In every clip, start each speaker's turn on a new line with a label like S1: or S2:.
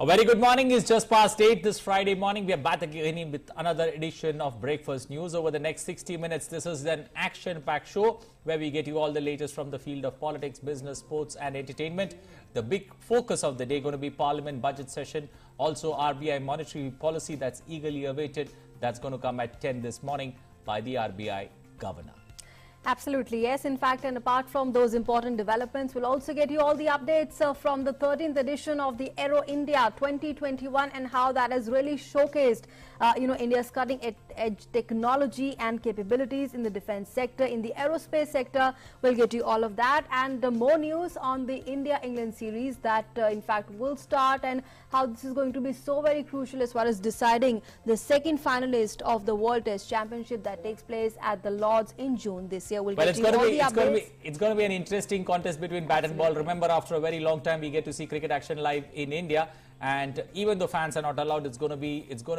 S1: A very good morning. It's just past 8 this Friday morning. We are back again with another edition of Breakfast News. Over the next 60 minutes, this is an action-packed show where we get you all the latest from the field of politics, business, sports and entertainment. The big focus of the day going to be Parliament budget session. Also RBI monetary policy that's eagerly awaited. That's going to come at 10 this morning by the RBI governor.
S2: Absolutely, yes. In fact, and apart from those important developments, we'll also get you all the updates from the 13th edition of the Aero India 2021 and how that has really showcased, India's cutting-edge technology and capabilities in the defense sector, in the aerospace sector. We'll get you all of that and more news on the India-England series that, in fact, will start and how this is going to be so very crucial as far as deciding the second finalist of the World Test Championship that takes place at the Lords in June this year.
S1: Well, it's going to be an interesting contest between bat and ball. Remember, after a very long time, we get to see cricket action live in India, and even though fans are not allowed, it's going to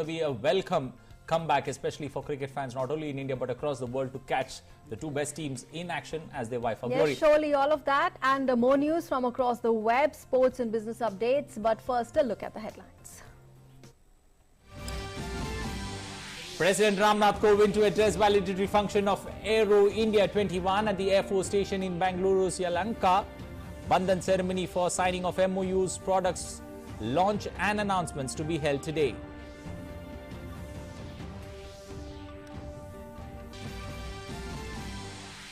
S1: be a welcome comeback, especially for cricket fans, not only in India but across the world, to catch the two best teams in action as they vie for glory.
S2: Yes, surely all of that and more news from across the web, sports and business updates. But first, a look at the headlines.
S1: President Ramnath Kovind to address valedictory function of Aero India 21 at the Air Force Station in Bangalore, Sri Lanka. Bandhan ceremony for signing of MOUs, products, launch and announcements to be held today.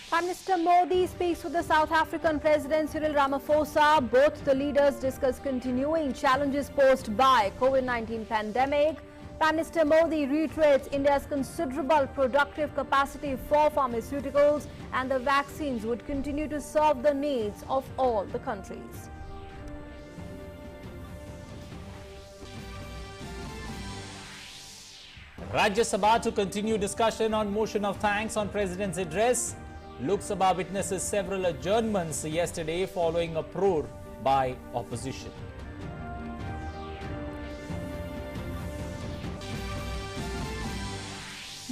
S2: Prime Minister Modi speaks with the South African President Cyril Ramaphosa. Both the leaders discuss continuing challenges posed by COVID-19 pandemic. Prime Minister Modi reiterates India's considerable productive capacity for pharmaceuticals and the vaccines would continue to serve the needs of all the countries.
S1: Rajya Sabha to continue discussion on motion of thanks on President's address. Lok Sabha witnesses several adjournments yesterday following a uproar by opposition.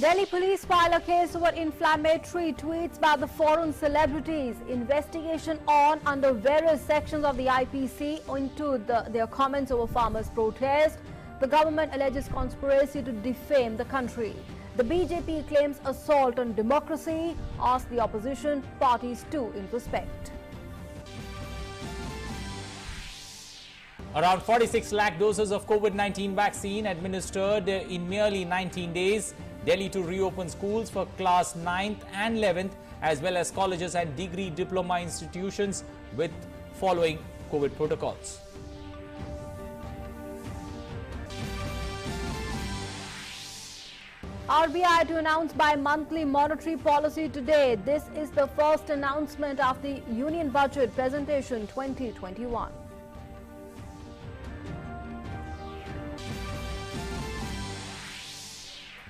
S2: Delhi police file a case over inflammatory tweets by the foreign celebrities. Investigation on under various sections of the IPC into their comments over farmers' protest. The government alleges conspiracy to defame the country. The BJP claims assault on democracy, asks the opposition parties to introspect.
S1: Around 46 lakh doses of COVID-19 vaccine administered in merely 19 days. Delhi to reopen schools for class 9th and 11th as well as colleges and degree diploma institutions with following COVID protocols.
S2: RBI to announce bi-monthly monetary policy today. This is the first announcement of the Union Budget Presentation 2021.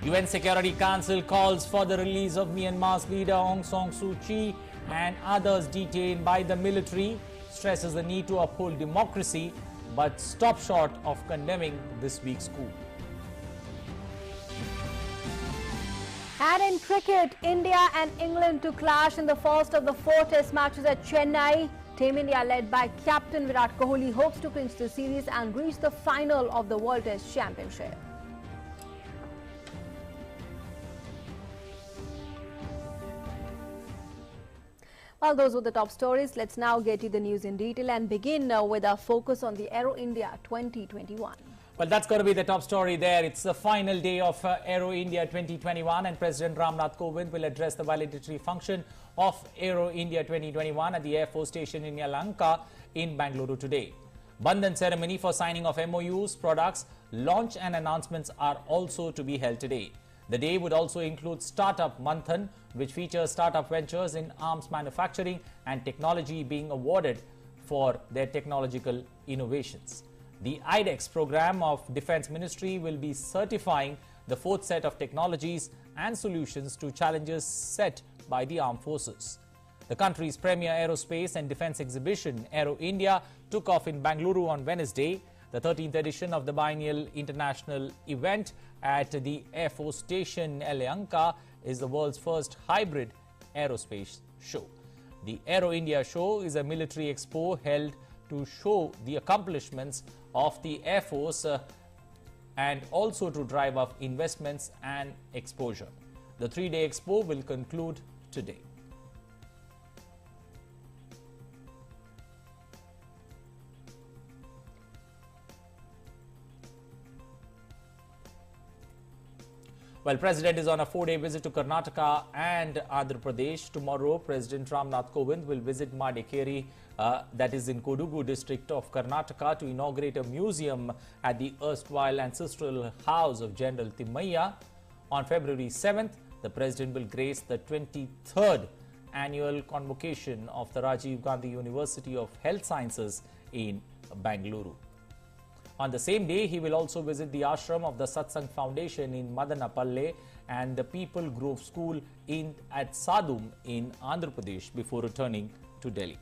S1: UN Security Council calls for the release of Myanmar's leader Aung San Suu Kyi and others detained by the military, stresses the need to uphold democracy but stop short of condemning this week's coup.
S2: And in cricket, India and England to clash in the first of the 4 test matches at Chennai. Team India led by captain Virat Kohli hopes to clinch the series and reach the final of the World Test Championship. Well, those were the top stories. Let's now get you the news in detail and begin with our focus on the Aero India 2021.
S1: Well, that's going to be the top story there. It's the final day of Aero India 2021 and President Ramnath Kovind will address the valedictory function of Aero India 2021 at the Air Force Station in Sri Lanka in Bangalore today. Bandhan ceremony for signing of MOUs, products, launch and announcements are also to be held today. The day would also include Startup Manthan, which features startup ventures in arms manufacturing and technology being awarded for their technological innovations. The IDEX program of Defense Ministry will be certifying the 4th set of technologies and solutions to challenges set by the armed forces. The country's premier aerospace and defense exhibition, Aero India, took off in Bangalore on Wednesday. The 13th edition of the biennial international event at the Air Force Station, Sri Lanka, is the world's first hybrid aerospace show. The Aero India show is a military expo held to show the accomplishments of the Air Force and also to drive up investments and exposure. The 3-day expo will conclude today. Well, President is on a 4-day visit to Karnataka and Andhra Pradesh. Tomorrow, President Ramnath Kovind will visit Madikeri, that is in Kodugu district of Karnataka, to inaugurate a museum at the erstwhile ancestral house of General Timmayya. On February 7th, the President will grace the 23rd annual convocation of the Rajiv Gandhi University of Health Sciences in Bengaluru. On the same day, he will also visit the ashram of the Satsang Foundation in Madanapalle and the People Grove School at Sadum in Andhra Pradesh before returning to Delhi.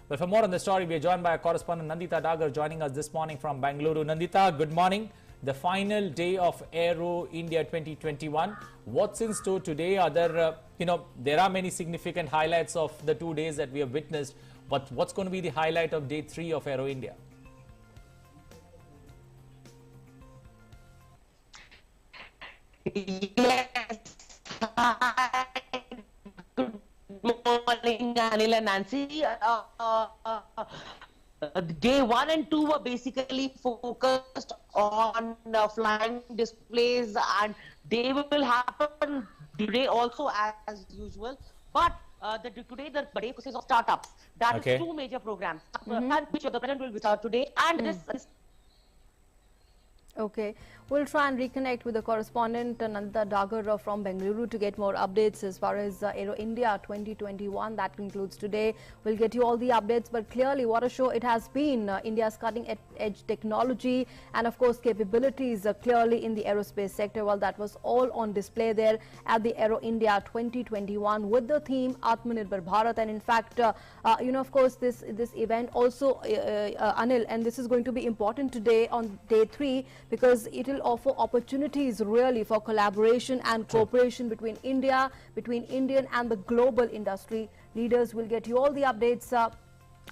S1: Well, for more on the story, we are joined by our correspondent Nandita Dagar joining us this morning from Bengaluru. Nandita, good morning. The final day of Aero India 2021. What's in store today? Are there, there are many significant highlights of the 2 days that we have witnessed. But what's going to be the highlight of day 3 of Aero India?
S3: Yes. Good morning, Anil and Nancy. Day 1 and 2 were basically focused on flying displays, and they will happen today also as usual. But today the day focuses on startups. That is 2 major programs, and which the President will start today. And this.
S2: Okay, we'll try and reconnect with the correspondent Nandita Dagar from Bengaluru to get more updates as far as Aero India 2021. That concludes today. We'll get you all the updates, but clearly what a show it has been. India's cutting-edge technology and of course capabilities clearly in the aerospace sector. Well, that was all on display there at the Aero India 2021 with the theme Atmanirbhar Bharat. And in fact, of course, this event also, Anil, and this is going to be important today on day 3, because it will offer opportunities really for collaboration and cooperation between Indian and the global industry leaders. Will get you all the updates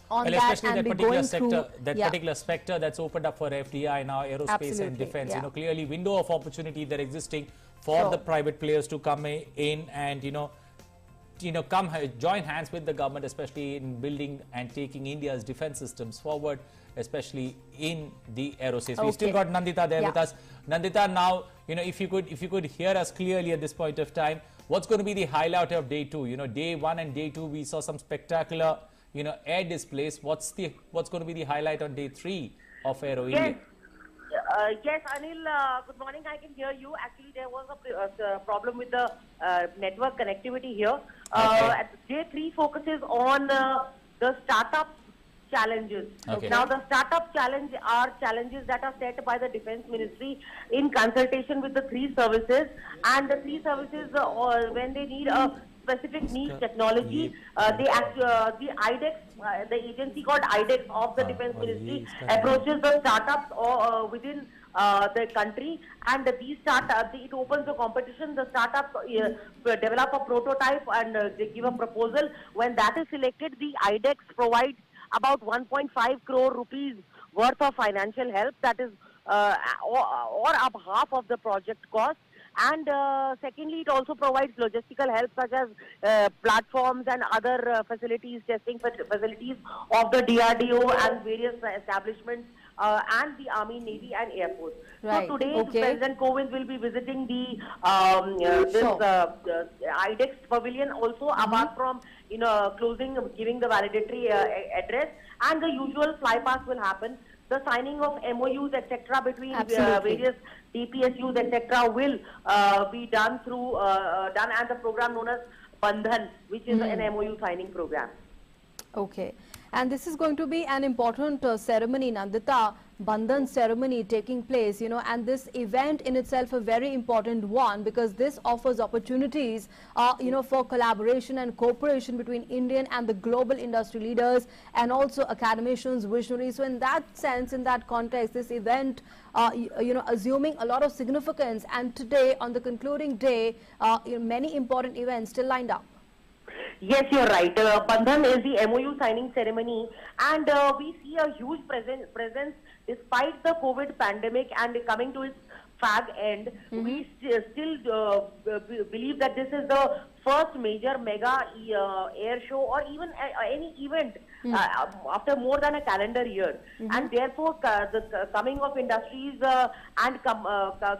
S2: on that, and be going through
S1: particular sector that's opened up for FDI now, aerospace and defense. Clearly window of opportunity that existing for the private players to come in and come join hands with the government, especially in building and taking India's defense systems forward, especially in the aerospace. We still got Nandita there with us. Nandita, now, if you could hear us clearly at this point of time, what's going to be the highlight of day 2? Day 1 and day 2, we saw some spectacular, air displays. What's going to be the highlight on day 3 of Aero India?
S3: Yes, Anil, good morning. I can hear you. Actually, there was a problem with the network connectivity here. Day 3 focuses on the startup challenges. Now, the startup challenge are challenges that are set by the Defense Ministry in consultation with the 3 services, and the 3 services, when they need a specific niche technology, the IDEX, the agency called IDEX of the Defense Ministry, approaches the startups within the country, and these startups, it opens a competition. The startups develop a prototype and they give a proposal. When that is selected, the IDEX provides about 1.5 crore rupees worth of financial help, that is or up half of the project cost. And secondly, it also provides logistical help such as platforms and other facilities, testing facilities of the DRDO and various establishments and the Army, Navy and Air Force. So today, President Kovind will be visiting the IDEX pavilion also, apart from giving the valedictory address, and the usual flypast will happen. The signing of MOUs, etc., between various DPSUs, etc., will be done through and the program known as Bandhan, which is an MOU signing program.
S2: Okay, and this is going to be an important ceremony, Nandita, Bandhan ceremony taking place, and this event in itself a very important one, because this offers opportunities, for collaboration and cooperation between Indian and the global industry leaders and also academicians, visionaries. So in that sense, in that context, this event, assuming a lot of significance, and today on the concluding day, many important events still lined up.
S3: Yes, you're right. Bandhan is the MOU signing ceremony, and we see a huge presence despite the COVID pandemic and coming to its fag end. We still believe that this is the first major mega air show, or even any event after more than a calendar year. And therefore, the coming of industries and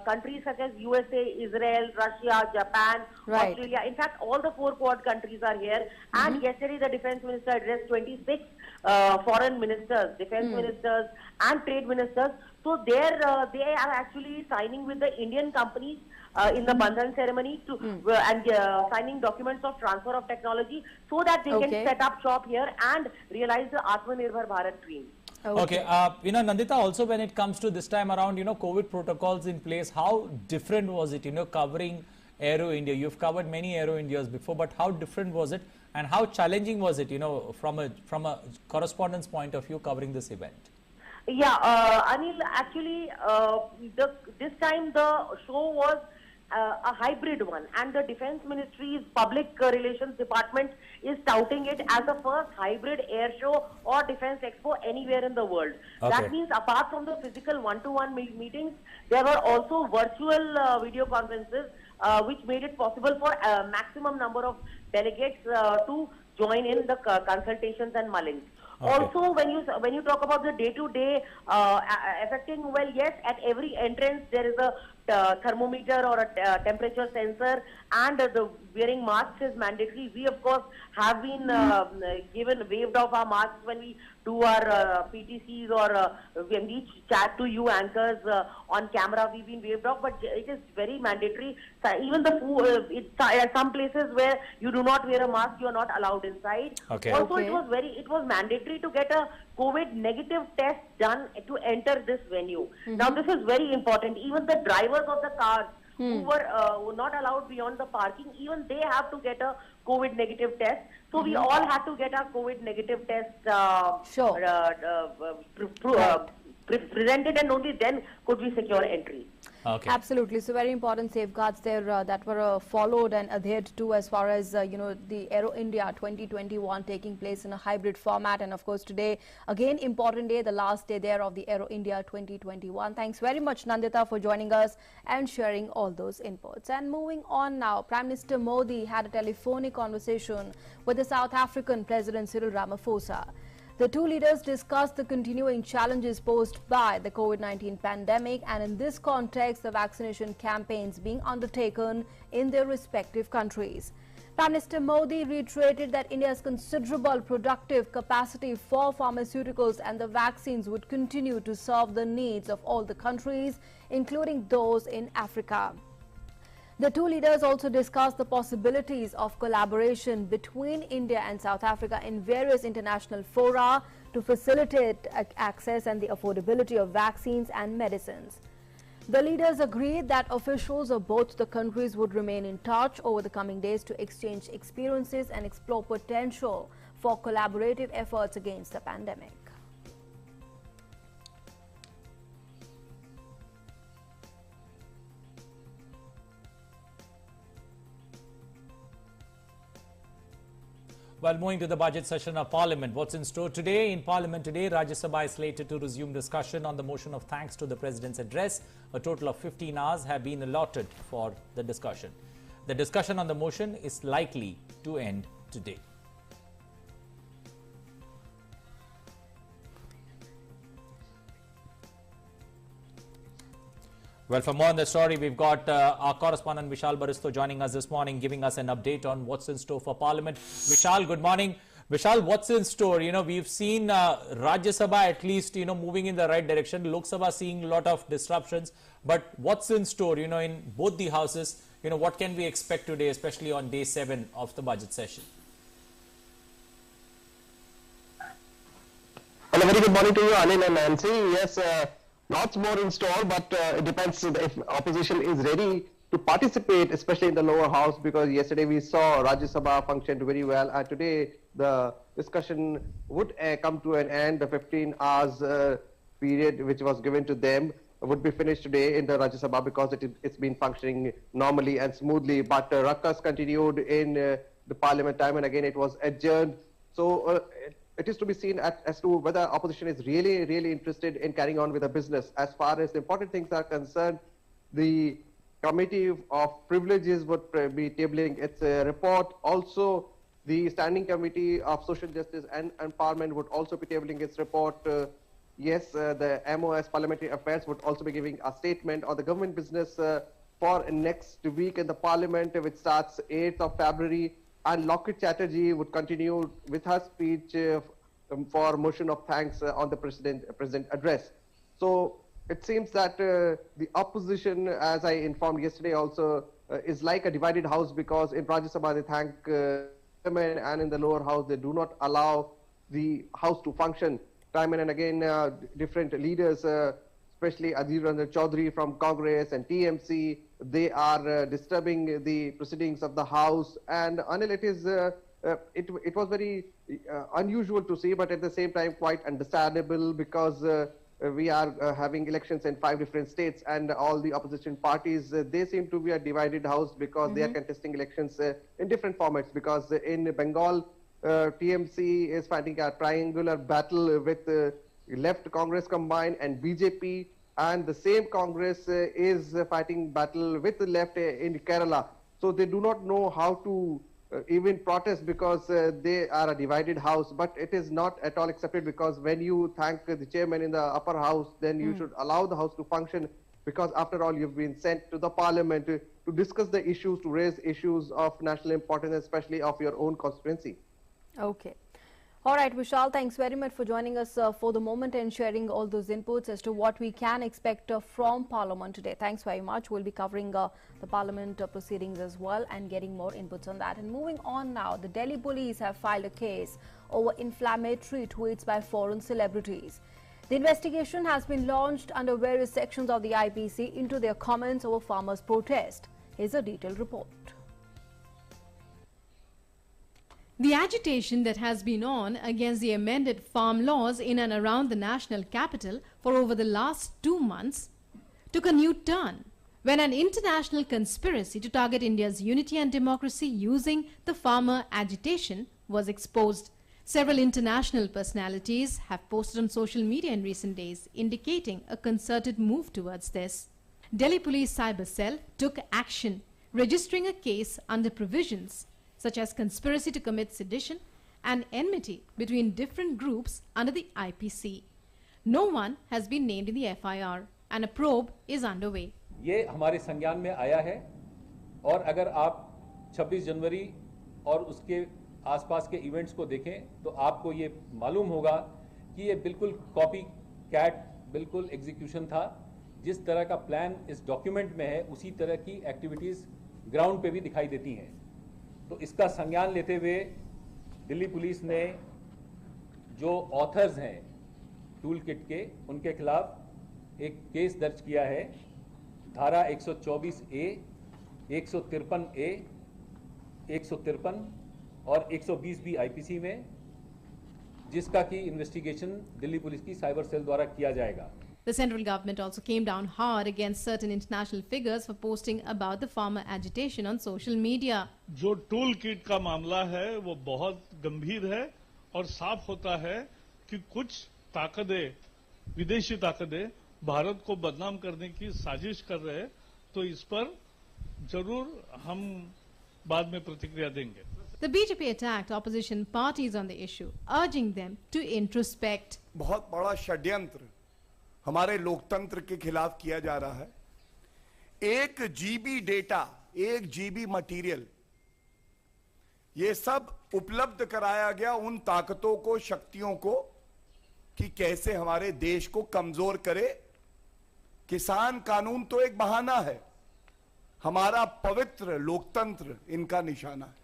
S3: countries such as USA, Israel, Russia, Japan, Australia, in fact, all the 4 Quad countries are here. And yesterday, the defense minister addressed 26 foreign ministers, defense ministers, and trade ministers. So there, they are actually signing with the Indian companies in the Bandhan ceremony to and signing documents of transfer of technology, so that they can set up shop here and realize the Atmanirbhar Bharat dream.
S1: Okay, Nandita, also when it comes to this time around, COVID protocols in place, how different was it, covering Aero India? You've covered many Aero Indias before, but how different was it, and how challenging was it, from a correspondence point of view, covering this event?
S3: Yeah, Anil, actually, this time the show was a hybrid one, and the Defense Ministry's Public Relations Department is touting it as the first hybrid air show or defense expo anywhere in the world. That means apart from the physical one-to-one meetings, there were also virtual video conferences, which made it possible for a maximum number of delegates to join in the consultations and mullings. Also, when you talk about the day-to-day affecting, well, yes, at every entrance there is a thermometer or a temperature sensor, and the wearing masks is mandatory. We, of course, have been waived off our masks when we do our PTCs, or when we chat to you anchors on camera. We've been waived off, but it is very mandatory. So even the food, some places where you do not wear a mask, you are not allowed inside. Also, it was mandatory to get a COVID negative test done to enter this venue. Now, this is very important. Even the drivers of the cars who were not allowed beyond the parking, even they have to get a COVID negative test. So we all had to get our COVID negative test presented, and only then could we secure entry.
S2: Absolutely. So very important safeguards there that were followed and adhered to, as far as the Aero India 2021 taking place in a hybrid format. And of course today, again, important day, the last day there of the Aero India 2021. Thanks very much, Nandita, for joining us and sharing all those inputs. And moving on now, Prime Minister Modi had a telephonic conversation with the South African President Cyril Ramaphosa. The two leaders discussed the continuing challenges posed by the COVID-19 pandemic, and in this context, the vaccination campaigns being undertaken in their respective countries. Prime Minister Modi reiterated that India's considerable productive capacity for pharmaceuticals and the vaccines would continue to serve the needs of all the countries, including those in Africa. The two leaders also discussed the possibilities of collaboration between India and South Africa in various international fora to facilitate access and the affordability of vaccines and medicines. The leaders agreed that officials of both the countries would remain in touch over the coming days to exchange experiences and explore potential for collaborative efforts against the pandemic.
S1: Well, moving to the budget session of Parliament, what's in store today? In Parliament today, Rajya Sabha is slated to resume discussion on the motion of thanks to the President's address. A total of 15 hours have been allotted for the discussion. The discussion on the motion is likely to end today. Well, for more on the story, we've got our correspondent Vishal Baristo joining us this morning, giving us an update on what's in store for Parliament. Vishal, good morning. Vishal, what's in store? We've seen Rajya Sabha at least, moving in the right direction. Lok Sabha seeing a lot of disruptions. But what's in store, in both the houses? What can we expect today, especially on day 7 of the budget session?
S4: Well, a very good morning to you, Anil and Nancy. Yes, lots more in store, but it depends if opposition is ready to participate, especially in the lower house, because yesterday we saw Rajya Sabha functioned very well, and today the discussion would come to an end. The 15 hours period which was given to them would be finished today in the Rajya Sabha because it's been functioning normally and smoothly, but ruckus continued in the parliament time and again it was adjourned. So it is to be seen as to whether opposition is really interested in carrying on with the business. As far as the important things are concerned, the committee of privileges would be tabling its report. Also, the standing committee of social justice and empowerment would also be tabling its report. Yes, the MOS parliamentary affairs would also be giving a statement on the government business for next week in the parliament, which starts 8th of February. And Lockett Chatterjee would continue with her speech for motion of thanks on the president address. So it seems that the opposition, as I informed yesterday also, is like a divided house, because in Rajya Sabha they thank women, and in the lower house they do not allow the house to function. Time and again, different leaders, especially Adhir Ranjan Chaudhary from Congress and TMC, they are disturbing the proceedings of the House. And Anil, it was very unusual to see, but at the same time quite understandable, because we are having elections in 5 different states, and all the opposition parties, they seem to be a divided house, because they are contesting elections in different formats. Because in Bengal, TMC is fighting a triangular battle with left Congress combined and BJP, and the same Congress is fighting battle with the left in Kerala. So they do not know how to even protest, because they are a divided house. But it is not at all accepted, because when you thank the chairman in the upper house, then you should allow the house to function, because after all you've been sent to the parliament to discuss the issues, to raise issues of national importance, especially of your own constituency.
S2: Okay. All right, Vishal, thanks very much for joining us for the moment and sharing all those inputs as to what we can expect from Parliament today. Thanks very much. We'll be covering the Parliament proceedings as well and getting more inputs on that. And moving on now, the Delhi police have filed a case over inflammatory tweets by foreign celebrities. The investigation has been launched under various sections of the IPC into their comments over farmers' protest. Here's a detailed report.
S5: The agitation that has been on against the amended farm laws in and around the national capital for over the last 2 months took a new turn when an international conspiracy to target India's unity and democracy using the farmer agitation was exposed. Several international personalities have posted on social media in recent days indicating a concerted move towards this. Delhi Police Cyber Cell took action, registering a case under provisions such as conspiracy to commit sedition and enmity between different groups under the IPC. No one has been named in the FIR and a probe is underway.
S6: ये हमारे संज्ञान में आया है, और अगर आप 26 जनवरी और उसके आसपास के इवेंट्स को देखें तो आपको ये मालूम होगा कि ये बिल्कुल कॉपी कैट बिल्कुल एग्जीक्यूशन था. जिस तरह का प्लान इस डॉक्यूमेंट में है, उसी तरह की एक्टिविटीज ग्राउंड पे भी दिखाई देती हैं. तो इसका संज्ञान लेते हुए दिल्ली पुलिस ने जो ऑथर्स हैं टूल किट के, उनके खिलाफ एक केस दर्ज किया है. धारा 124A, 153A, 153 और 120B IPC में, जिसका की इन्वेस्टिगेशन दिल्ली पुलिस की साइबर सेल द्वारा किया जाएगा.
S5: The central government also came down hard against certain international figures for posting about the farmer agitation on social media.
S7: जो टूल किट का मामला है वो बहुत गंभीर है, और साफ होता है कि कुछ ताकतें, विदेशी ताकतें भारत को बदनाम करने की साजिश कर रहे हैं. तो इस पर जरूर हम बाद में प्रतिक्रिया देंगे.
S5: The BJP attacked opposition parties on the issue, urging them to introspect.
S8: बहुत बड़ा षड्यंत्र हमारे लोकतंत्र के खिलाफ किया जा रहा है. 1 GB डेटा, 1 GB मटेरियल, ये सब उपलब्ध कराया गया उन ताकतों को, शक्तियों को, कि कैसे हमारे देश को कमजोर करे. किसान कानून तो एक बहाना है, हमारा पवित्र लोकतंत्र इनका निशाना है.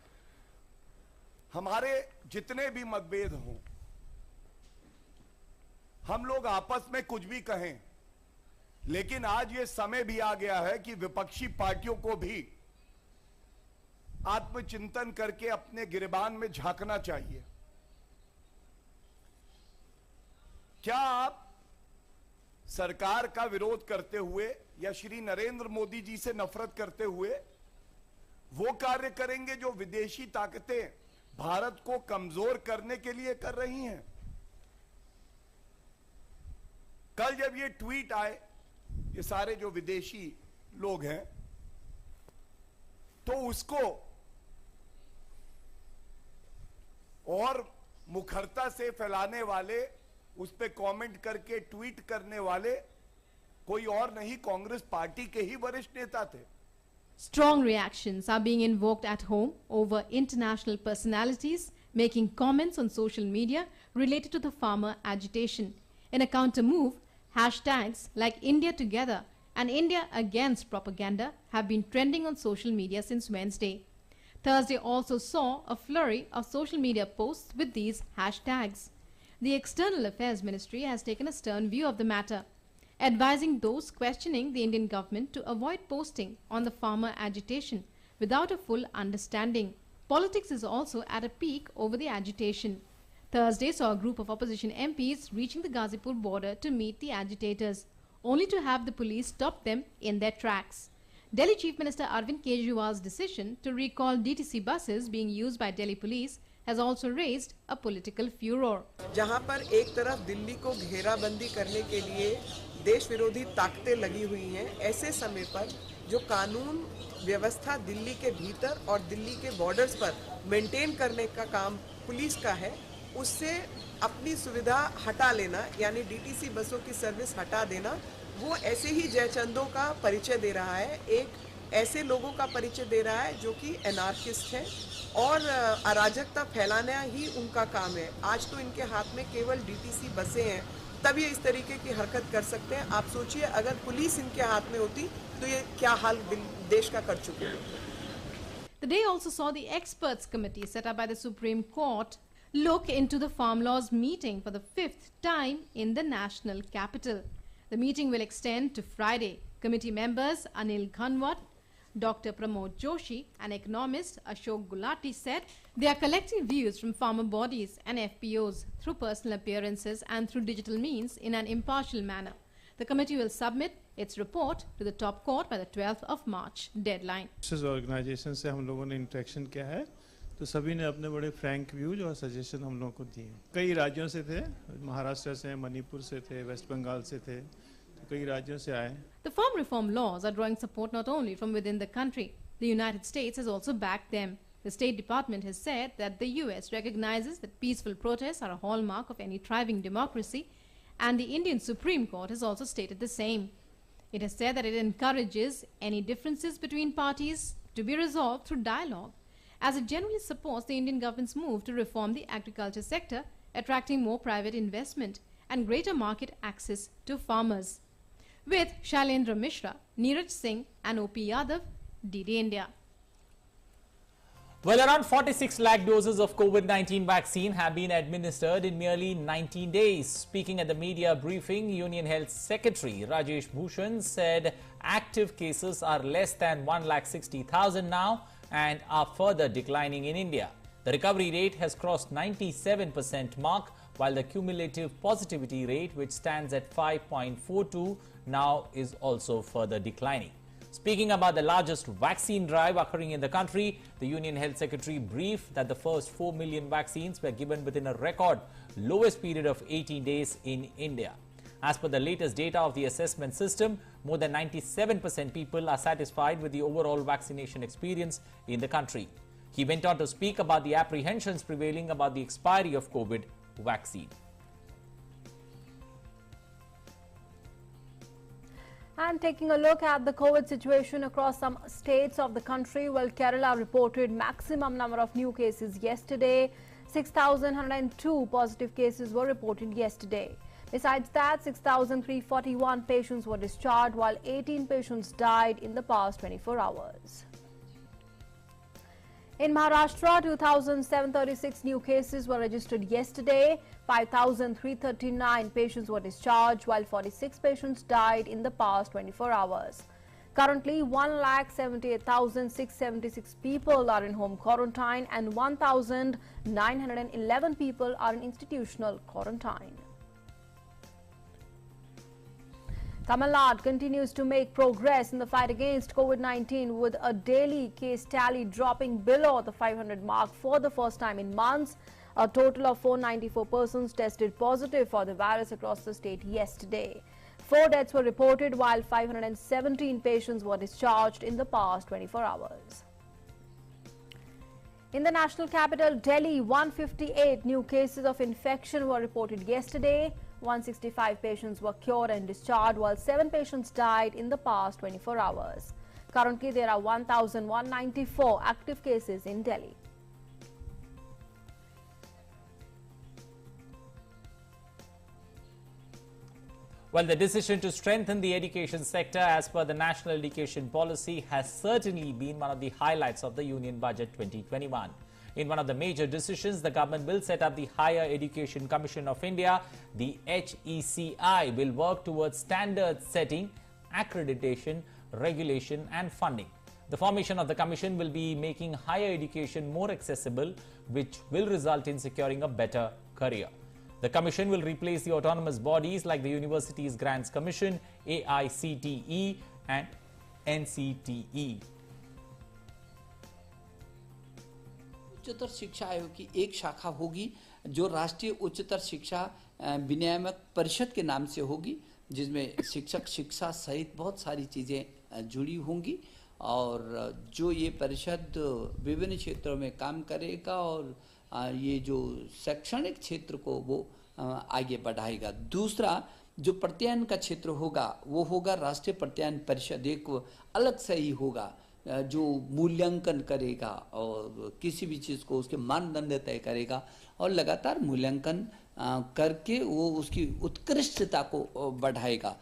S8: हमारे जितने भी मतभेद हों, हम लोग आपस में कुछ भी कहें, लेकिन आज ये समय भी आ गया है कि विपक्षी पार्टियों को भी आत्मचिंतन करके अपने गिरबान में झांकना चाहिए। क्या आप सरकार का विरोध करते हुए या श्री नरेंद्र मोदी जी से नफरत करते हुए वो कार्य करेंगे जो विदेशी ताकतें भारत को कमजोर करने के लिए कर रही हैं? कल जब ये ट्वीट आए, ये सारे जो विदेशी लोग हैं, तो उसको और मुखरता से फैलाने वाले, उस पे कमेंट करके ट्वीट करने वाले कोई और नहीं, कांग्रेस पार्टी के ही वरिष्ठ नेता थे।
S5: Strong reactions are being invoked at home over international personalities making comments on social media related to the farmer agitation. In a counter move, hashtags like India Together and India Against Propaganda have been trending on social media since Wednesday. Thursday also saw a flurry of social media posts with these hashtags. The External Affairs Ministry has taken a stern view of the matter, advising those questioning the Indian government to avoid posting on the farmer agitation without a full understanding. Politics is also at a peak over the agitation. Thursday saw a group of opposition MPs reaching the Ghazipur border to meet the agitators, only to have the police stop them in their tracks. Delhi Chief Minister Arvind Kejriwal's decision to recall DTC buses being used by Delhi police has also raised a political furor.
S9: जहां पर एक तरफ दिल्ली को घेराबंदी करने के लिए देश विरोधी ताकतें लगी हुई हैं, ऐसे समय पर जो कानून व्यवस्था दिल्ली के भीतर और दिल्ली के बॉर्डर्स पर मेंटेन करने का काम पुलिस का है, उससे अपनी सुविधा हटा लेना, यानी डीटीसी बसों की सर्विस हटा देना, वो ऐसे ही जयचंदों का परिचय दे रहा है, एक ऐसे लोगों का परिचय दे रहा है जो कि एनार्किस्ट हैं और अराजकता फैलाना ही उनका काम है। आज तो इनके हाथ में केवल डीटीसी बसें हैं, तब ये इस तरीके की हरकत कर सकते हैं। आप सोचिए अगर पुलिस इनके हाथ में होती तो ये क्या हाल देश का कर चुके हैं।
S5: The day also saw the experts committee set up by the Supreme Court look into the farm laws meeting for the 5th time in the national capital. The meeting will extend to Friday. Committee members Anil Ghanwat, Dr. Pramod Joshi and economist Ashok Gulati said they are collecting views from farmer bodies and FPOs through personal appearances and through digital means in an impartial manner. The committee will submit its report to the top court by the 12th of March deadline.
S10: इस organisation से हम लोगों ने interaction किया है, तो सभी ने अपने बड़े फ्रैंक व्यूज और सजेशन हम लोगों को दिए। कई राज्यों से थे, महाराष्ट्र से, मणिपुर से थे, वेस्ट बंगाल से थे, तो कई राज्यों से आए।
S5: The farm reform laws are drawing support not only from within the country. The United States has also backed them. The State Department has said that the US recognizes that peaceful protests are a hallmark of any thriving democracy, and the Indian Supreme Court has also stated the same. It has said that it encourages any differences between parties to be resolved through dialogue, as it generally supports the Indian government's move to reform the agriculture sector, attracting more private investment and greater market access to farmers. With Shailendra Mishra, Neeraj Singh and O.P. Yadav, DD India.
S1: Well, around 46 lakh doses of COVID-19 vaccine have been administered in merely 19 days. Speaking at the media briefing, Union Health Secretary Rajesh Bhushan said active cases are less than 1,60,000 now and are further declining in India. The recovery rate has crossed 97% mark, while the cumulative positivity rate, which stands at 5.42, now is also further declining. Speaking about the largest vaccine drive occurring in the country, the Union Health Secretary briefed that the first 4 million vaccines were given within a record lowest period of 18 days in India. As per the latest data of the assessment system, more than 97% people are satisfied with the overall vaccination experience in the country. He went on to speak about the apprehensions prevailing about the expiry of COVID vaccine.
S2: And taking a look at the COVID situation across some states of the country, well, Kerala reported maximum number of new cases yesterday. 6,102 positive cases were reported yesterday. Besides that, 6,341 patients were discharged, while 18 patients died in the past 24 hours. In Maharashtra, 2,736 new cases were registered yesterday. 5,339 patients were discharged, while 46 patients died in the past 24 hours. Currently, 1,78,676 people are in home quarantine and 1,911 people are in institutional quarantine. Tamil Nadu continues to make progress in the fight against COVID-19, with a daily case tally dropping below the 500 mark for the first time in months. A total of 494 persons tested positive for the virus across the state yesterday. 4 deaths were reported, while 517 patients were discharged in the past 24 hours. In the national capital, Delhi, 158 new cases of infection were reported yesterday. 165 patients were cured and discharged, while 7 patients died in the past 24 hours. Currently, there are 1,194 active cases in Delhi.
S1: Well, the decision to strengthen the education sector as per the National Education Policy has certainly been one of the highlights of the Union Budget 2021. In one of the major decisions, the government will set up the Higher Education Commission of India. The HECI will work towards standard setting, accreditation, regulation and funding. The formation of the commission will be making higher education more accessible, which will result in securing a better career. The commission will replace the autonomous bodies like the Universities Grants Commission, AICTE and NCTE.
S11: उच्चतर शिक्षा आयोग की एक शाखा होगी जो राष्ट्रीय उच्चतर शिक्षा विनियामक परिषद के नाम से होगी, जिसमें शिक्षक शिक्षा सहित बहुत सारी चीज़ें जुड़ी होंगी और जो ये परिषद विभिन्न क्षेत्रों में काम करेगा और ये जो शैक्षणिक क्षेत्र को वो आगे बढ़ाएगा। दूसरा जो प्रत्यायन का क्षेत्र होगा वो होगा राष्ट्रीय प्रत्यायन परिषद, एक अलग से ही होगा जो मूल्यांकन करेगा और किसी भी चीज़ को उसके मानदंड तय करेगा और लगातार मूल्यांकन करके वो उसकी उत्कृष्टता को बढ़ाएगा।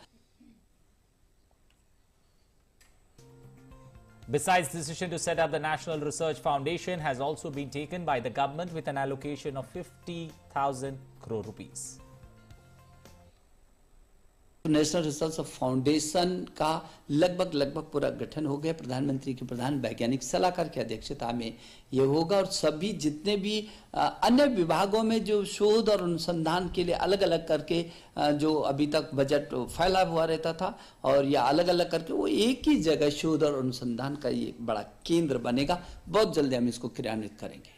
S1: Besides, the decision to set up the National Research Foundation has also been taken by the government with an allocation of 50,000 crore rupees.
S11: National research foundation का लगभग पूरा गठन हो गया। प्रधानमंत्री के प्रधान वैज्ञानिक सलाहकार की अध्यक्षता में ये होगा और सभी जितने भी अन्य विभागों में जो शोध और अनुसंधान के लिए अलग अलग करके जो अभी तक बजट फैला हुआ रहता था और या अलग अलग करके वो एक ही जगह शोध और अनुसंधान का ये बड़ा केंद्र बनेगा। बहुत जल्दी हम इसको क्रियान्वित करेंगे।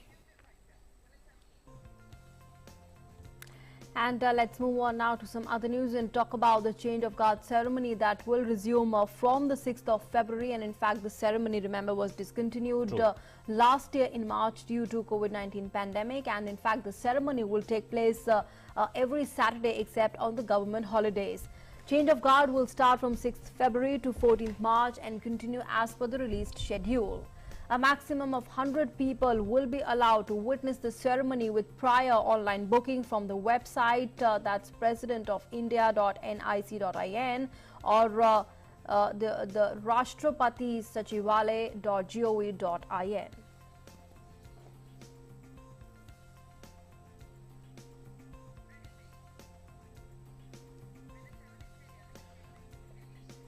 S2: And let's move on now to some other news and talk about the change of guard ceremony that will resume from the 6th of February. And in fact, the ceremony, remember, was discontinued last year in March due to COVID-19 pandemic. And in fact, the ceremony will take place every Saturday except on the government holidays. Change of guard will start from 6th February to 14th March and continue as per the released schedule. A maximum of 100 people will be allowed to witness the ceremony with prior online booking from the website that's presidentofindia.nic.in or the Rashtrapati Sachivalaya.gov.in.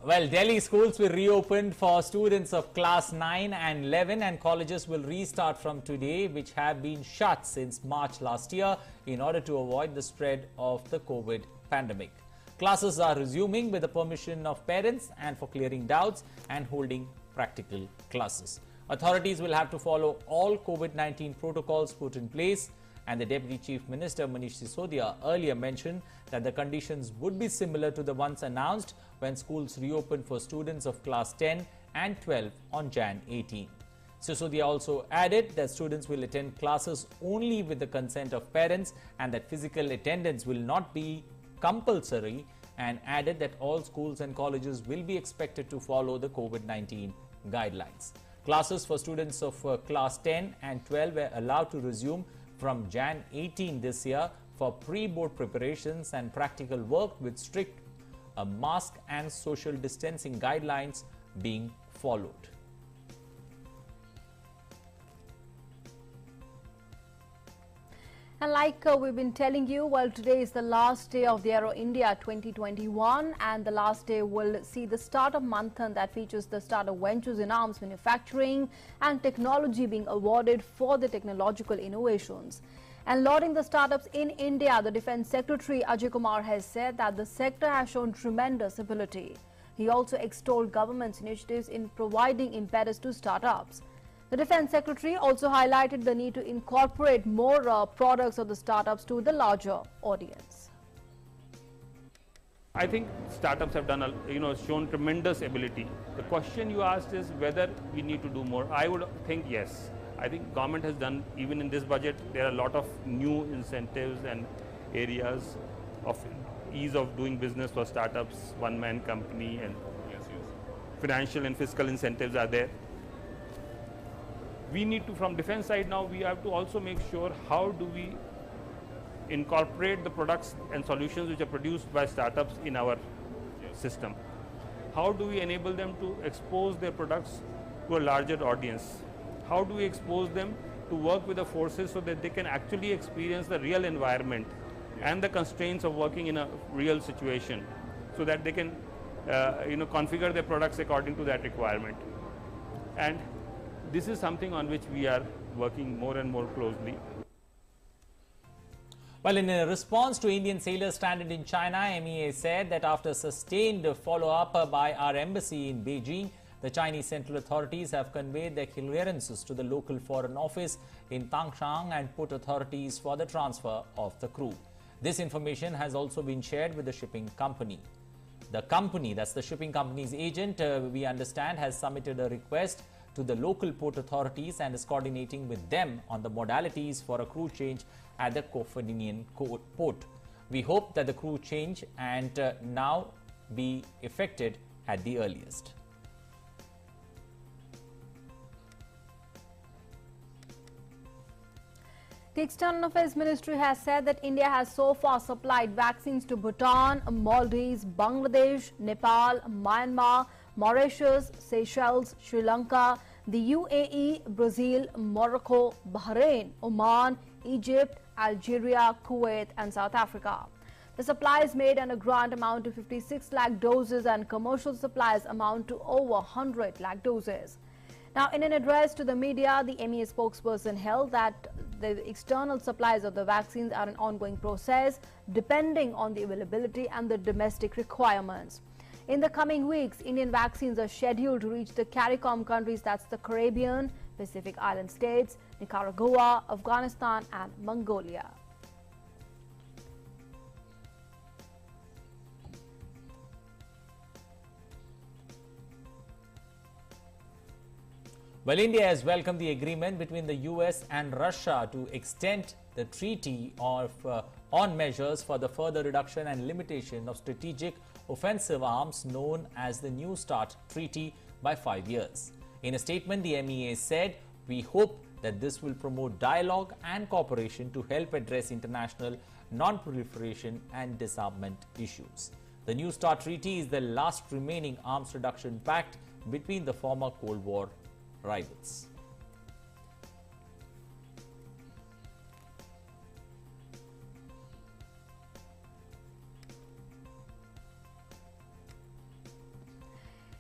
S1: Well, Delhi schools will reopen for students of class 9 and 11 and colleges will restart from today, which have been shut since March last year in order to avoid the spread of the COVID pandemic. Classes are resuming with the permission of parents and for clearing doubts and holding practical classes. Authorities will have to follow all COVID-19 protocols put in place, and the Deputy Chief Minister Manish Sisodia earlier mentioned that the conditions would be similar to the ones announced when schools reopened for students of class 10 and 12 on Jan 18. Sisodia also added that students will attend classes only with the consent of parents and that physical attendance will not be compulsory, and added that all schools and colleges will be expected to follow the COVID-19 guidelines. Classes for students of class 10 and 12 were allowed to resume from Jan 18 this year for pre-board preparations and practical work with strict mask and social distancing guidelines being followed.
S2: And like we've been telling you, well, today is the last day of the Aero India 2021, and the last day will see the startup marathon that features the startup ventures in arms manufacturing and technology being awarded for the technological innovations. And lauding the startups in India, the Defence Secretary Ajay Kumar has said that the sector has shown tremendous ability. He also extolled government's initiatives in providing impetus to startups. The Defence Secretary also highlighted the need to incorporate more products of the startups to the larger audience.
S12: I think startups have done, shown tremendous ability. The question you asked is whether we need to do more. I would think yes. I think government has done, even in this budget, there are a lot of new incentives and areas of ease of doing business for startups, one-man company, and financial and fiscal incentives are there. We need to, from defense side now, we have to also make sure how do we incorporate the products and solutions which are produced by startups in our system. How do we enable them to expose their products to a larger audience? How do we expose them to work with the forces so that they can actually experience the real environment and the constraints of working in a real situation, so that they can configure their products according to that requirement. And this is something on which we are working more and more closely.
S1: Well, in a response to Indian sailors stranded in China, MEA said that after sustained follow-up by our embassy in Beijing, the Chinese central authorities have conveyed their clearances to the local foreign office in Tangshan and put authorities for the transfer of the crew. This information has also been shared with the shipping company. The company, that's the shipping company's agent, we understand, has submitted a request to the local port authorities and is coordinating with them on the modalities for a crew change at the Kofodinian port. We hope that the crew change and now be effected at the earliest.
S2: The External Affairs Ministry has said that India has so far supplied vaccines to Bhutan, Maldives, Bangladesh, Nepal, Myanmar, Mauritius, Seychelles, Sri Lanka, the UAE, Brazil, Morocco, Bahrain, Oman, Egypt, Algeria, Kuwait and South Africa. The supplies made on a grant amount to 56 lakh doses and commercial supplies amount to over 100 lakh doses. Now, in an address to the media, the MEA spokesperson held that the external supplies of the vaccines are an ongoing process depending on the availability and the domestic requirements. In the coming weeks, Indian vaccines are scheduled to reach the CARICOM countries, that's the Caribbean, Pacific Island states, Nicaragua, Afghanistan and Mongolia.
S1: Well, India has welcomed the agreement between the US and Russia to extend the treaty of on measures for the further reduction and limitation of strategic offensive arms known as the New START Treaty by 5 years. In a statement, the MEA said, "We hope that this will promote dialogue and cooperation to help address international non-proliferation and disarmament issues." The New START Treaty is the last remaining arms reduction pact between the former Cold War rivals.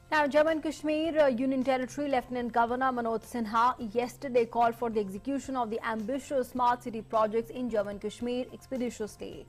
S2: Now, Jammu and Kashmir Union Territory Lieutenant Governor Manoj Sinha yesterday called for the execution of the ambitious smart city projects in Jammu and Kashmir expeditiously.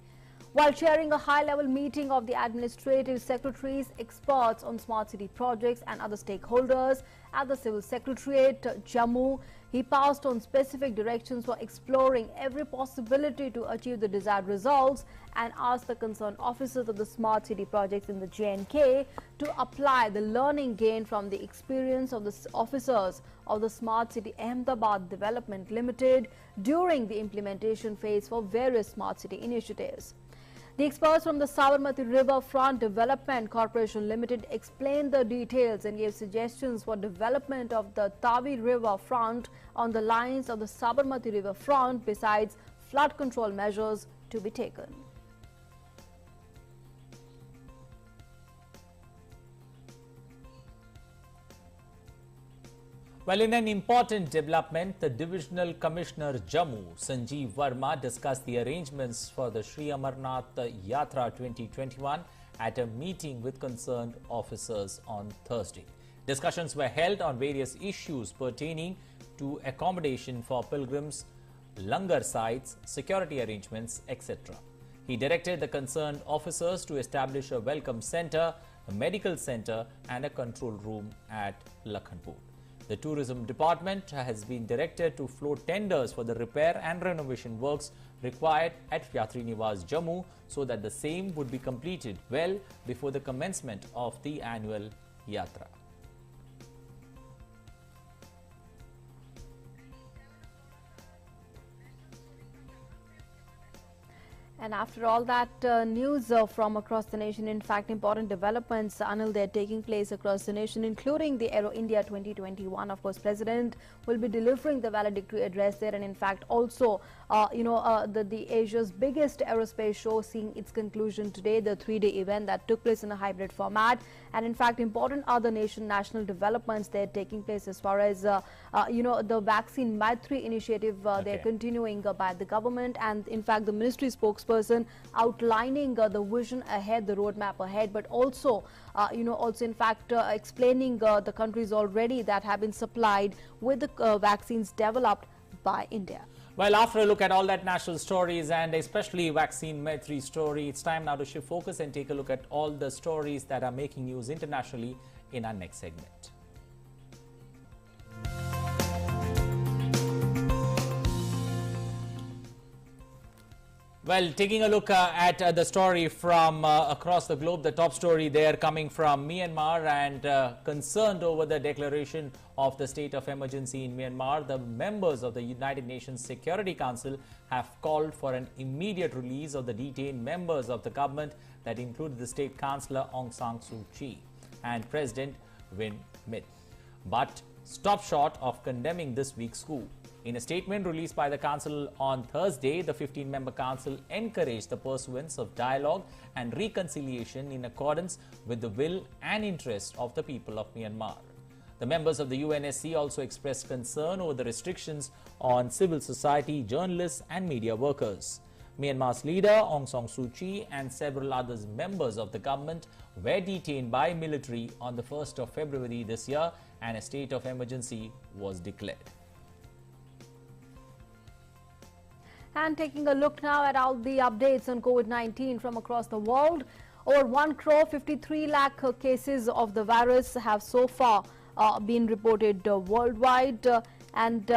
S2: While chairing a high-level meeting of the administrative secretaries, experts on smart city projects and other stakeholders at the Civil Secretariat, Jammu, he passed on specific directions for exploring every possibility to achieve the desired results and asked the concerned officers of the smart city projects in the J&K to apply the learning gained from the experience of the officers of the Smart City Ahmedabad Development Limited during the implementation phase for various smart city initiatives. The experts from the Sabarmati River Front Development Corporation Limited explained the details and gave suggestions for development of the Tavi River Front on the lines of the Sabarmati River Front, besides flood control measures to be taken.
S1: Well, in an important development, the Divisional Commissioner Jammu, Sanjeev Verma, discussed the arrangements for the Sri Amarnath Yatra 2021 at a meeting with concerned officers on Thursday. Discussions were held on various issues pertaining to accommodation for pilgrims, langar sites, security arrangements, etc. He directed the concerned officers to establish a welcome center, a medical center and a control room at Lakhanpur. The tourism department has been directed to float tenders for the repair and renovation works required at Yatri Niwas Jammu so that the same would be completed well before the commencement of the annual Yatra.
S2: And after all that news from across the nation, in fact, important developments, Anil, they're taking place across the nation, including the Aero India 2021. Of course, President will be delivering the valedictory address there, and in fact, also, the Asia's biggest aerospace show seeing its conclusion today, the 3-day event that took place in a hybrid format. And in fact, important other national developments they're taking place as far as the vaccine Maitri initiative they're continuing by the government, and in fact the ministry spokesperson outlining the vision ahead, the roadmap ahead, but also in fact explaining the countries already that have been supplied with the vaccines developed by India.
S1: Well, after a look at all that national stories and especially vaccine Maitri story, it's time now to shift focus and take a look at all the stories that are making news internationally in our next segment. Well, taking a look at the story from across the globe, the top story there coming from Myanmar, and concerned over the declaration of the state of emergency in Myanmar, the members of the United Nations Security Council have called for an immediate release of the detained members of the government that included the state councillor Aung San Suu Kyi and President Win Myint, but stopped short of condemning this week's coup. In a statement released by the Council on Thursday, the 15-member Council encouraged the pursuance of dialogue and reconciliation in accordance with the will and interest of the people of Myanmar. The members of the UNSC also expressed concern over the restrictions on civil society, journalists and media workers. Myanmar's leader, Aung San Suu Kyi, and several other members of the government were detained by military on the 1st of February this year, and a state of emergency was declared.
S2: And taking a look now at all the updates on COVID-19 from across the world, over 1,53 lakh cases of the virus have so far been reported worldwide, and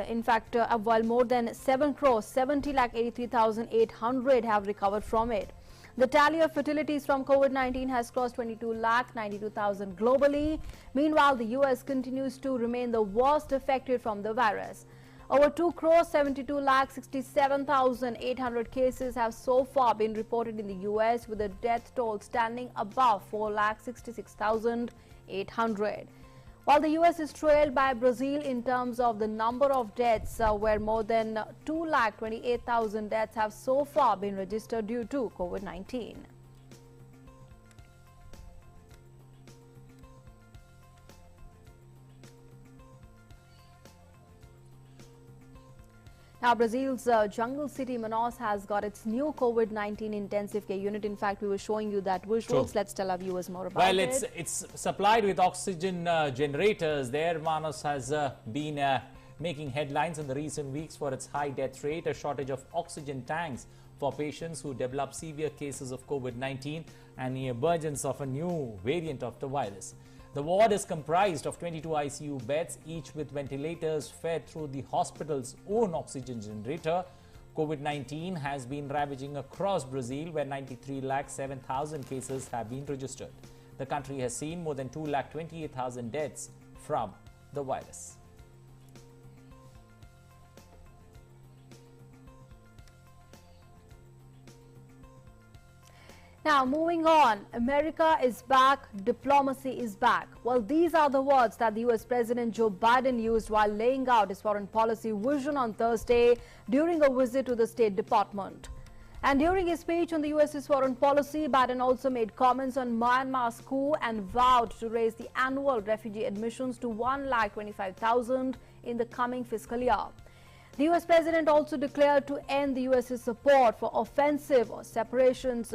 S2: in fact, while more than 7,70,83,800 have recovered from it. The tally of fatalities from COVID-19 has crossed 22,92,000 globally. Meanwhile, the US continues to remain the worst affected from the virus. Over 2,72,67,800 cases have so far been reported in the US, with the death toll standing above 4,66,800. While the US is trailed by Brazil in terms of the number of deaths, where more than 2,28,000 deaths have so far been registered due to COVID-19. Now, Brazil's jungle city Manaus has got its new COVID-19 intensive care unit. In fact, we were showing you that visuals.
S1: True.
S2: Let's tell our viewers more about it.
S1: Well, it's supplied with oxygen generators there. Manaus has been making headlines in the recent weeks for its high death rate, a shortage of oxygen tanks for patients who develop severe cases of COVID-19, and the emergence of a new variant of the virus. The ward is comprised of 22 ICU beds, each with ventilators fed through the hospital's own oxygen generator. COVID-19 has been ravaging across Brazil, where 93,07,000 cases have been registered. The country has seen more than 2,28,000 deaths from the virus.
S2: Now, moving on, America is back, diplomacy is back. Well, these are the words that the US President Joe Biden used while laying out his foreign policy vision on Thursday during a visit to the State Department. And during his speech on the US's foreign policy, Biden also made comments on Myanmar's coup and vowed to raise the annual refugee admissions to 1,25,000 in the coming fiscal year. The US president also declared to end the US's support for offensive operations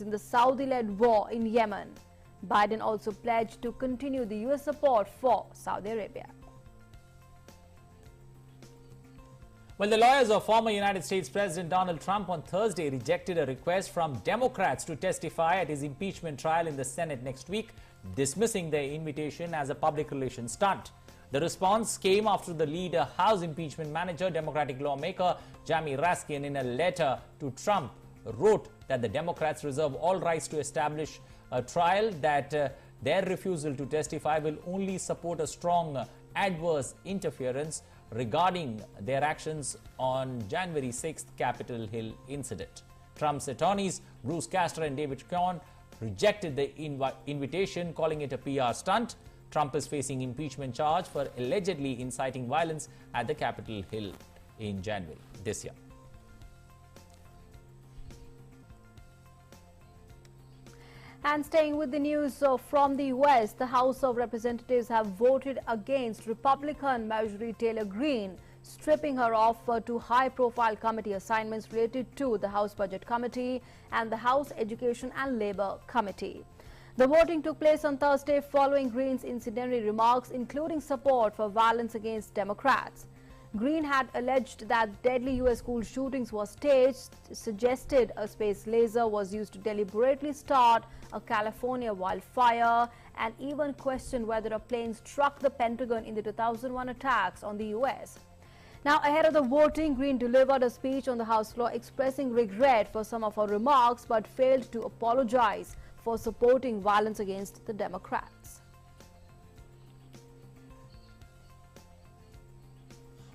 S2: in the Saudi-led war in Yemen. Biden also pledged to continue the US support for Saudi Arabia.
S1: Well, the lawyers of former United States President Donald Trump on Thursday rejected a request from Democrats to testify at his impeachment trial in the Senate next week, dismissing their invitation as a public relations stunt. The response came after the lead House impeachment manager, Democratic lawmaker Jamie Raskin, in a letter to Trump, wrote that the Democrats reserve all rights to establish a trial, that their refusal to testify will only support a strong adverse interference regarding their actions on January 6th Capitol Hill incident. Trump's attorneys, Bruce Castor and David Cohn, rejected the invitation, calling it a PR stunt. Trump is facing impeachment charge for allegedly inciting violence at the Capitol Hill in January this year.
S2: And staying with the news from the US, the House of Representatives have voted against Republican Marjorie Taylor Greene, stripping her of two high-profile committee assignments related to the House Budget Committee and the House Education and Labor Committee. The voting took place on Thursday following Greene's incendiary remarks, including support for violence against Democrats. Greene had alleged that deadly U.S. school shootings were staged, suggested a space laser was used to deliberately start a California wildfire, and even questioned whether a plane struck the Pentagon in the 2001 attacks on the U.S. Now, ahead of the voting, Greene delivered a speech on the House floor expressing regret for some of her remarks, but failed to apologize for supporting violence against the Democrats.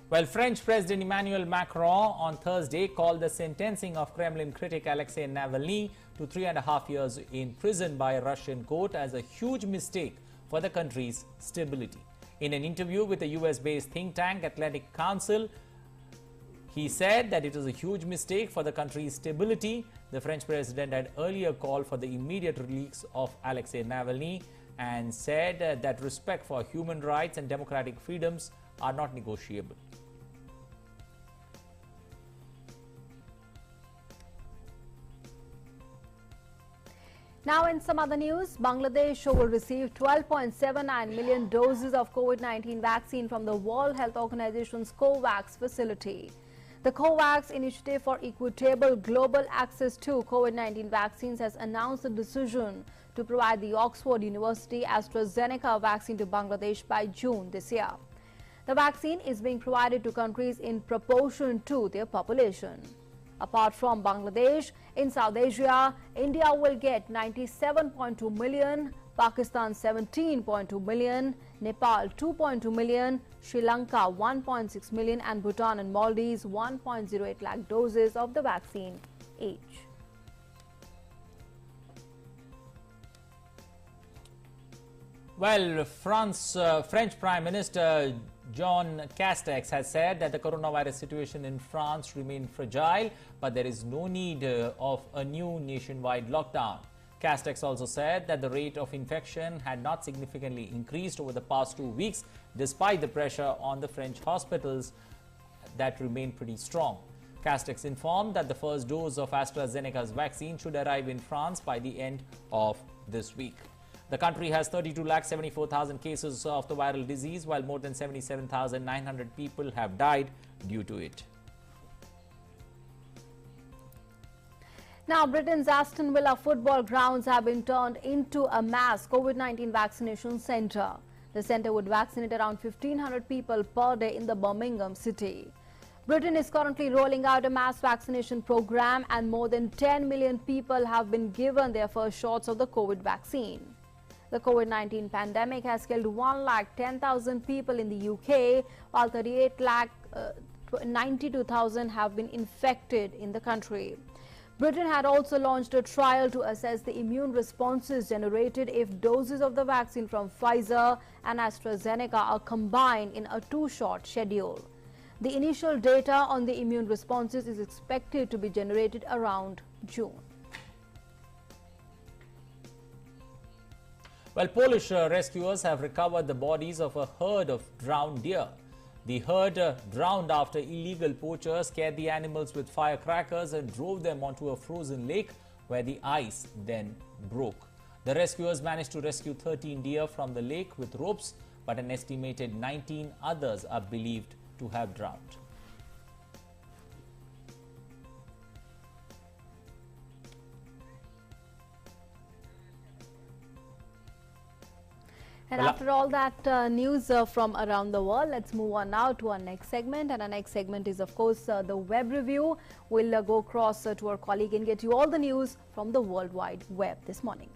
S1: Well, French President Emmanuel Macron on Thursday called the sentencing of Kremlin critic Alexei Navalny to 3.5 years in prison by a Russian court as a huge mistake for the country's stability. In an interview with the US-based think tank Atlantic Council, he said that it was a huge mistake for the country's stability. The French president had earlier called for the immediate release of Alexei Navalny and said that respect for human rights and democratic freedoms are not negotiable.
S2: Now, in some other news, Bangladesh will receive 12.79 million doses of COVID-19 vaccine from the World Health Organization's COVAX facility. The COVAX Initiative for Equitable Global Access to COVID-19 Vaccines has announced the decision to provide the Oxford University AstraZeneca vaccine to Bangladesh by June this year. The vaccine is being provided to countries in proportion to their population. Apart from Bangladesh, in South Asia, India will get 97.2 million, Pakistan 17.2 million, Nepal 2.2 million, Sri Lanka 1.6 million, and Bhutan and Maldives 1.08 lakh doses of the vaccine each.
S1: Well, French Prime Minister Jean Castex has said that the coronavirus situation in France remains fragile, but there is no need of a new nationwide lockdown. Castex also said that the rate of infection had not significantly increased over the past 2 weeks, despite the pressure on the French hospitals that remain pretty strong. Castex informed that the first dose of AstraZeneca's vaccine should arrive in France by the end of this week. The country has 32,74,000 cases of the viral disease, while more than 77,900 people have died due to it.
S2: Now, Britain's Aston Villa football grounds have been turned into a mass COVID-19 vaccination centre. The centre would vaccinate around 1,500 people per day in the Birmingham city. Britain is currently rolling out a mass vaccination program, and more than 10 million people have been given their first shots of the COVID vaccine. The COVID-19 pandemic has killed 1,10,000 people in the UK, while 38,92,000 have been infected in the country. Britain had also launched a trial to assess the immune responses generated if doses of the vaccine from Pfizer and AstraZeneca are combined in a two-shot schedule. The initial data on the immune responses is expected to be generated around June.
S1: Well, Polish rescuers have recovered the bodies of a herd of drowned deer. The herd drowned after illegal poachers scared the animals with firecrackers and drove them onto a frozen lake where the ice then broke. The rescuers managed to rescue 13 deer from the lake with ropes, but an estimated 19 others are believed to have drowned.
S2: And after all that news from around the world, let's move on now to our next segment. And our next segment is, of course, the web review. We'll go across to our colleague and get you all the news from the World Wide Web this morning.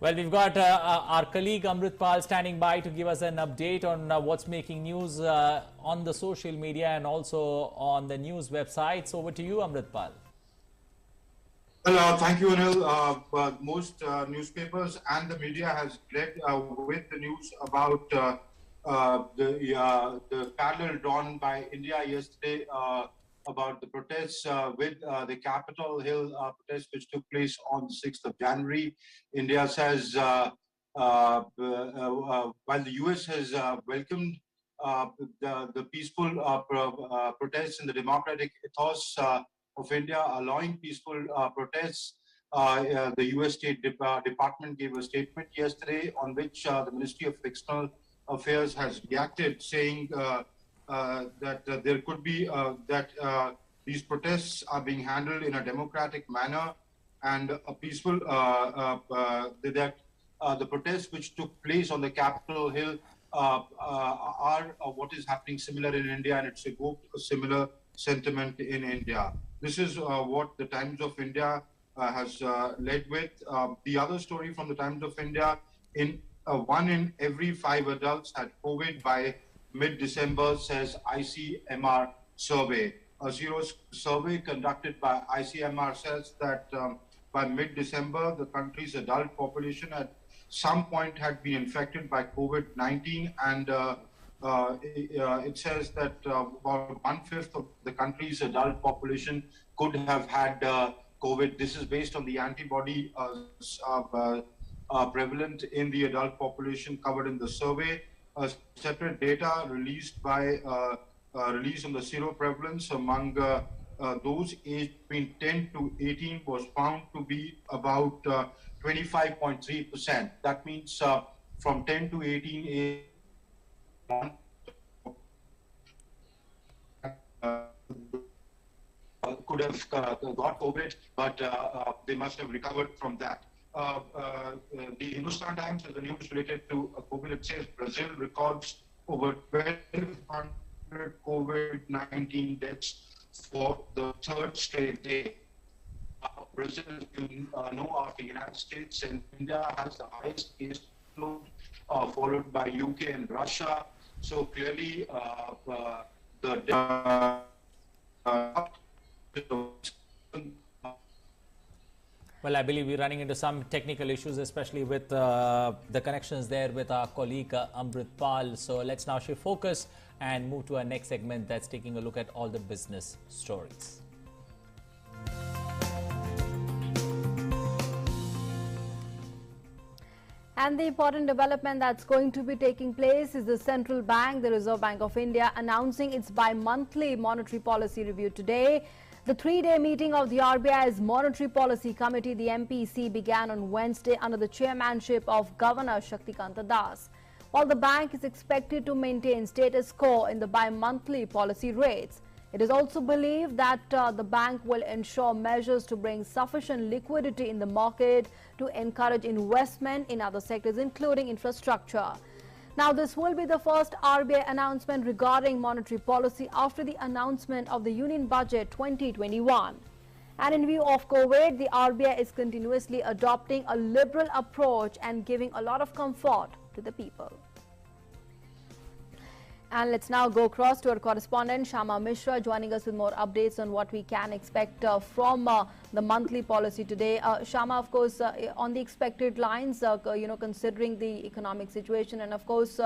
S1: Well, we've got our colleague Amritpal standing by to give us an update on what's making news on the social media and also on the news websites. Over to you, Amritpal.
S13: Well, thank you, Anil. Most newspapers and the media has led with the news about the parallel drawn by India yesterday about the protests with the Capitol Hill protests which took place on the 6th of January. India says, while the US has welcomed the peaceful protests in the democratic ethos of India, allowing peaceful protests, the US State Department gave a statement yesterday on which the Ministry of External Affairs has reacted, saying that there could be that these protests are being handled in a democratic manner and a peaceful that the protests which took place on the Capitol Hill are what is happening similar in India, and it's evoked a similar sentiment in India. This is what the Times of India has led with. The other story from the Times of India: in 1 in every 5 adults had COVID by mid-December, says ICMR survey. A survey conducted by ICMR says that by mid-December, the country's adult population at some point had been infected by COVID-19, and it says that about 1/5 of the country's adult population could have had COVID. This is based on the antibody prevalent in the adult population covered in the survey. Separate data released on the seroprevalence among those aged between 10 to 18 was found to be about 25.3%. That means from 10 to 18 age could have got COVID, but they must have recovered from that. The Hindustan Times has a news related to COVID. It says Brazil records over 1,200 COVID-19 deaths for the 3rd straight day. Brazil, you know, after the United States and India, has the highest case load, followed by UK and Russia. So clearly,
S1: Well, I believe we're running into some technical issues, especially with the connections there with our colleague Amritpal. So let's now shift focus and move to our next segment that's taking a look at all the business stories.
S2: And the important development that's going to be taking place is the Central Bank, the Reserve Bank of India, announcing its bi-monthly monetary policy review today. The 3-day meeting of the RBI's Monetary Policy Committee, the MPC, began on Wednesday under the chairmanship of Governor Shaktikanta Das. While the bank is expected to maintain status quo in the bi-monthly policy rates, it is also believed that the bank will ensure measures to bring sufficient liquidity in the market to encourage investment in other sectors, including infrastructure. Now, this will be the first RBI announcement regarding monetary policy after the announcement of the Union Budget 2021. And in view of COVID, the RBI is continuously adopting a liberal approach and giving a lot of comfort to the people. And let's now go across to our correspondent Shama Mishra joining us with more updates on what we can expect from the monthly policy today. Shama, of course, on the expected lines, considering the economic situation and of course,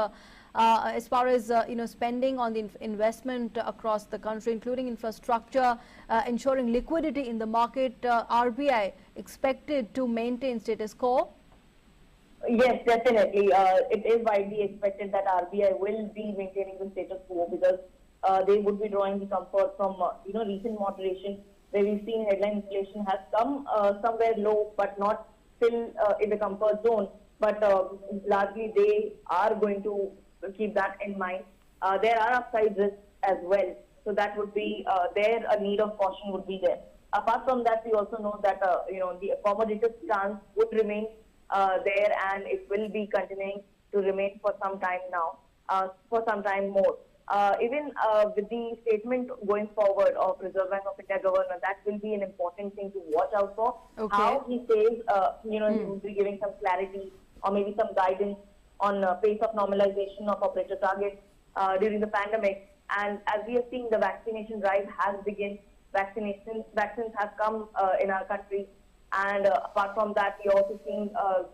S2: as far as spending on the investment across the country, including infrastructure, ensuring liquidity in the market, RBI expected to maintain status quo?
S3: Yes, definitely. It is widely expected that RBI will be maintaining the status quo because they would be drawing the comfort from recent moderation, where we've seen headline inflation has come somewhere low, but not still in the comfort zone. But largely they are going to keep that in mind. There are upside risks as well, so that would be there. A need of caution would be there. Apart from that, we also know that the accommodative stance would remain there, and it will be continuing to remain for some time now, for some time more. Even with the statement going forward of Reserve Bank of India Governor, that will be an important thing to watch out for.
S2: Okay.
S3: How he says, he will be giving some clarity or maybe some guidance on pace of normalization of operator targets during the pandemic. And as we are seeing, the vaccination drive has begun. Vaccines have come in our country. And apart from that, we are also seeing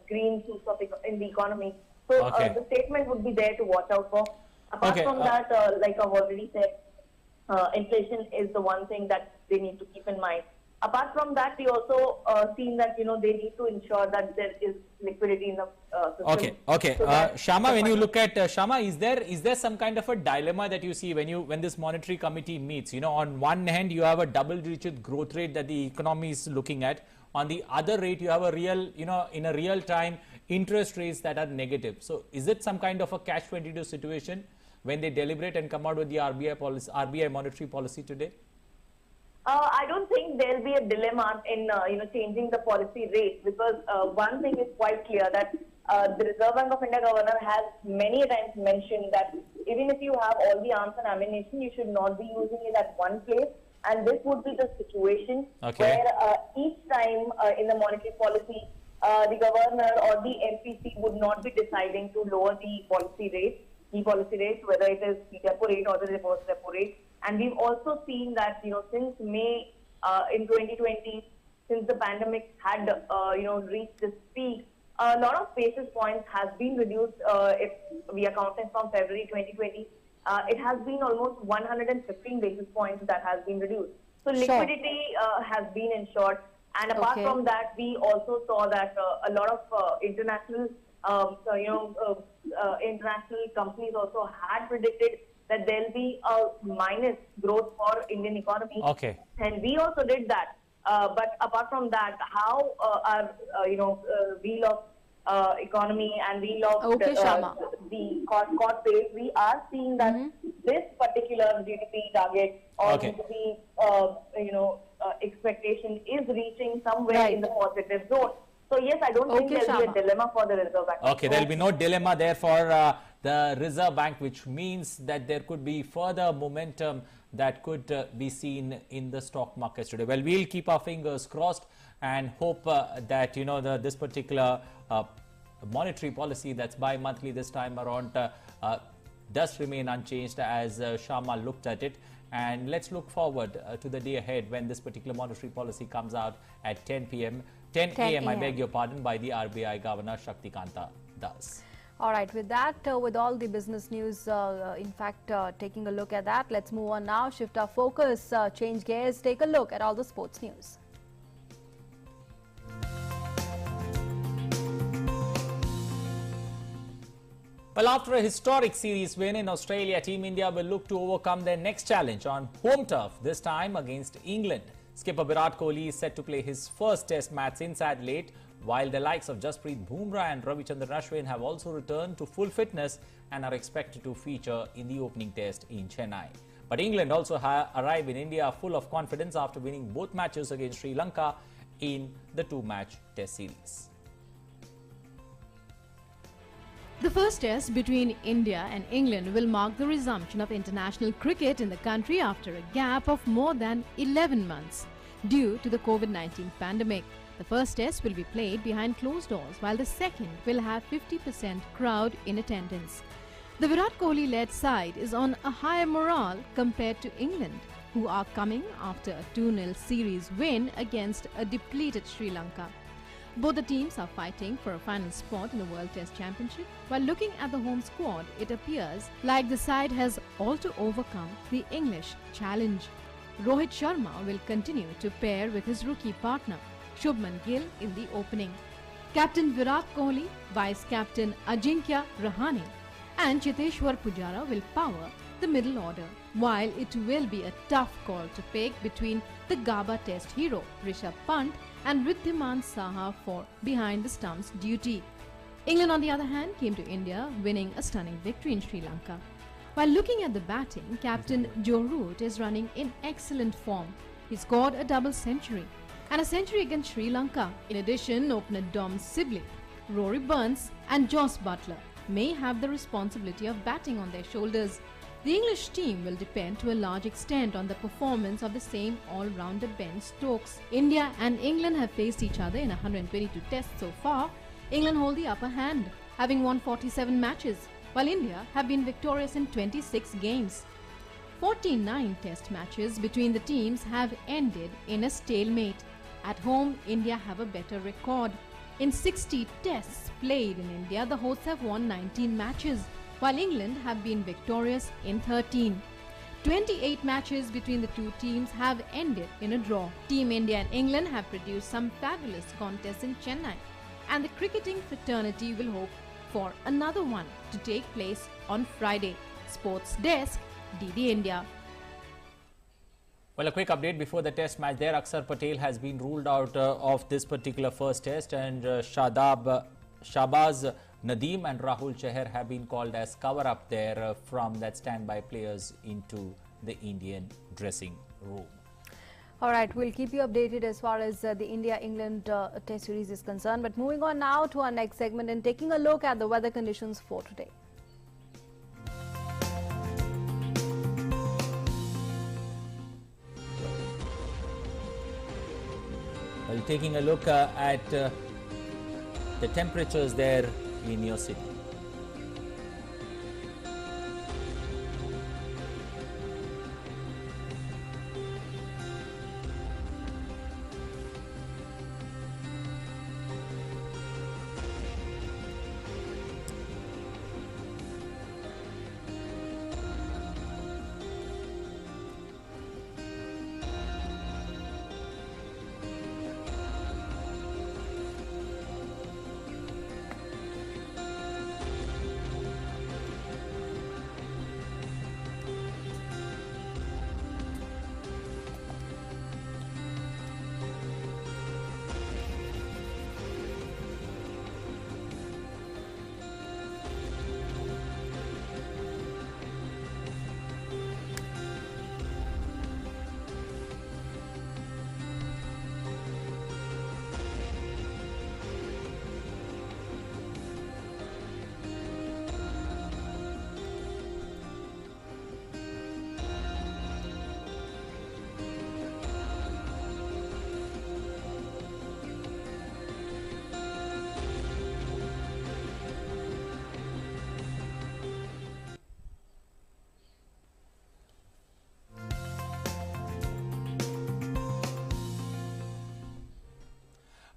S3: green shoots in the economy. So the statement would be there to watch out for. Apart from that, like I've already said, inflation is the one thing that they need to keep in mind. Apart from that, we also seen that they need to ensure that there is liquidity in the system.
S1: Okay. So Shama, when you look at Shama, is there some kind of a dilemma that you see when this monetary committee meets? On one hand, you have a double-digit growth rate that the economy is looking at. On the other rate, you have a real, in a real time, interest rates that are negative. So is it some kind of a catch-22 situation when they deliberate and come out with the RBI monetary policy today?
S3: I don't think there'll be a dilemma in changing the policy rate, because one thing is quite clear that the Reserve Bank of India Governor has many times mentioned that even if you have all the arms and ammunition, you should not be using it at one place. And this would be the situation where each time in the monetary policy, the governor or the MPC would not be deciding to lower the policy rate, whether it is the repo rate or the reverse repo rate. And we've also seen that since May in 2020, since the pandemic had reached this peak, a lot of basis points has been reduced. If we are counting from February 2020. It has been almost 115 basis points that has been reduced. So liquidity has been ensured. And apart from that, we also saw that a lot of international companies also had predicted that there'll be a minus growth for Indian economy. And we also did that. But apart from that, how our wheel of economy and wheel of the cost base, we are seeing that this particular GDP target or GDP expectation is reaching somewhere in the positive zone. So yes, I don't think there will be a dilemma for the Reserve Bank.
S1: There will be no dilemma there for the Reserve Bank, which means that there could be further momentum that could be seen in the stock markets today. Well, we'll keep our fingers crossed and hope that this particular monetary policy that's bi-monthly this time around does remain unchanged as Shama looked at it. And let's look forward to the day ahead when this particular monetary policy comes out at 10 a.m. I beg your pardon, by the RBI Governor Shaktikanta Das.
S2: All right, with that, with all the business news, in fact, taking a look at that, let's move on now, shift our focus, change gears, take a look at all the sports news.
S1: Well, after a historic series win in Australia, Team India will look to overcome their next challenge on home turf, this time against England. Skipper Virat Kohli is set to play his first test match in Adelaide, while the likes of Jasprit Bumrah and Ravichandran Ashwin have also returned to full fitness and are expected to feature in the opening test in Chennai. But England also arrive in India full of confidence after winning both matches against Sri Lanka in the two-match test series.
S5: The first test between India and England will mark the resumption of international cricket in the country after a gap of more than 11 months due to the COVID-19 pandemic. The first test will be played behind closed doors, while the second will have 50% crowd in attendance. The Virat Kohli-led side is on a higher morale compared to England, who are coming after a 2-0 series win against a depleted Sri Lanka. Both the teams are fighting for a final spot in the World Test Championship. While looking at the home squad, it appears like the side has all to overcome the English challenge. Rohit Sharma will continue to pair with his rookie partner, Shubman Gill, in the opening. Captain Virat Kohli, Vice-Captain Ajinkya Rahane and Cheteshwar Pujara will power the middle order, while it will be a tough call to pick between the Gaba Test hero Rishabh Pant and Riddhiman Saha for behind the stumps duty. England, on the other hand, came to India winning a stunning victory in Sri Lanka. While looking at the batting, Captain Joe Root is running in excellent form. He scored a double century and a century against Sri Lanka. In addition, opener Dom Sibley, Rory Burns and Joss Butler may have the responsibility of batting on their shoulders. The English team will depend to a large extent on the performance of the same all-rounder Ben Stokes. India and England have faced each other in 122 tests so far. England hold the upper hand, having won 47 matches, while India have been victorious in 26 games. 49 test matches between the teams have ended in a stalemate. At home, India have a better record. In 60 tests played in India, the hosts have won 19 matches, while England have been victorious in 13. 28 matches between the two teams have ended in a draw. Team India and England have produced some fabulous contests in Chennai, and the cricketing fraternity will hope for another one to take place on Friday. Sports Desk, DD India.
S1: Well, a quick update before the test match there. Akshar Patel has been ruled out of this particular first test, and Shahbaz Nadeem and Rahul Chahar have been called as cover-up there from that standby players into the Indian dressing room.
S2: All right, we'll keep you updated as far as the India-England test series is concerned. But moving on now to our next segment and taking a look at the weather conditions for today.
S1: Well, taking a look at the temperatures there in your city.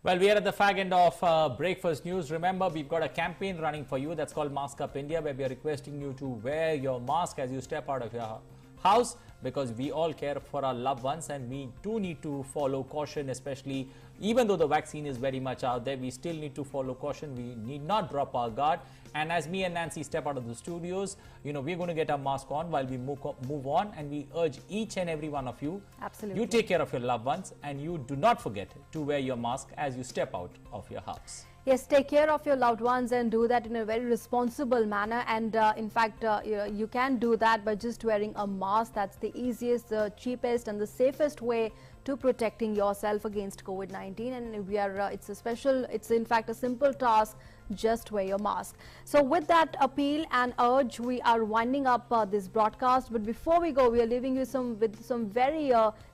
S1: Well, we are at the fag end of Breakfast News. Remember, we've got a campaign running for you that's called Mask Up India, where we are requesting you to wear your mask as you step out of your house, because we all care for our loved ones and we do need to follow caution, especially even though the vaccine is very much out there, we still need to follow caution. We need not drop our guard. And as me and Nancy step out of the studios, we're going to get our mask on while we move on, and we urge each and every one of you,
S2: absolutely,
S1: you take care of your loved ones and you do not forget to wear your mask as you step out of your house.
S2: Yes, take care of your loved ones and do that in a very responsible manner. And in fact, you can do that by just wearing a mask. That's the easiest, the cheapest and the safest way to protecting yourself against COVID-19. And we are, it's in fact a simple task. Just wear your mask. So with that appeal and urge, we are winding up this broadcast. But before we go, we are leaving you with some very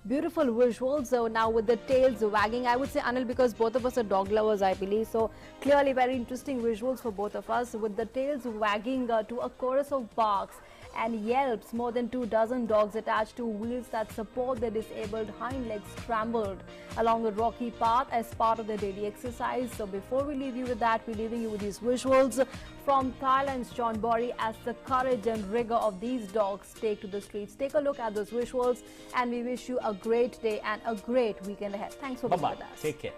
S2: beautiful visuals. So now with the tails wagging, I would say, Anil, because both of us are dog lovers, I believe. So clearly very interesting visuals for both of us, with the tails wagging to a chorus of barks and yelps. More than 24 dogs attached to wheels that support their disabled hind legs scrambled along a rocky path as part of their daily exercise. So before we leave you with that, we're leaving you with these visuals from Thailand's Chonburi as the courage and rigor of these dogs take to the streets. Take a look at those visuals, and we wish you a great day and a great weekend ahead. Thanks for being with us.
S1: Take care.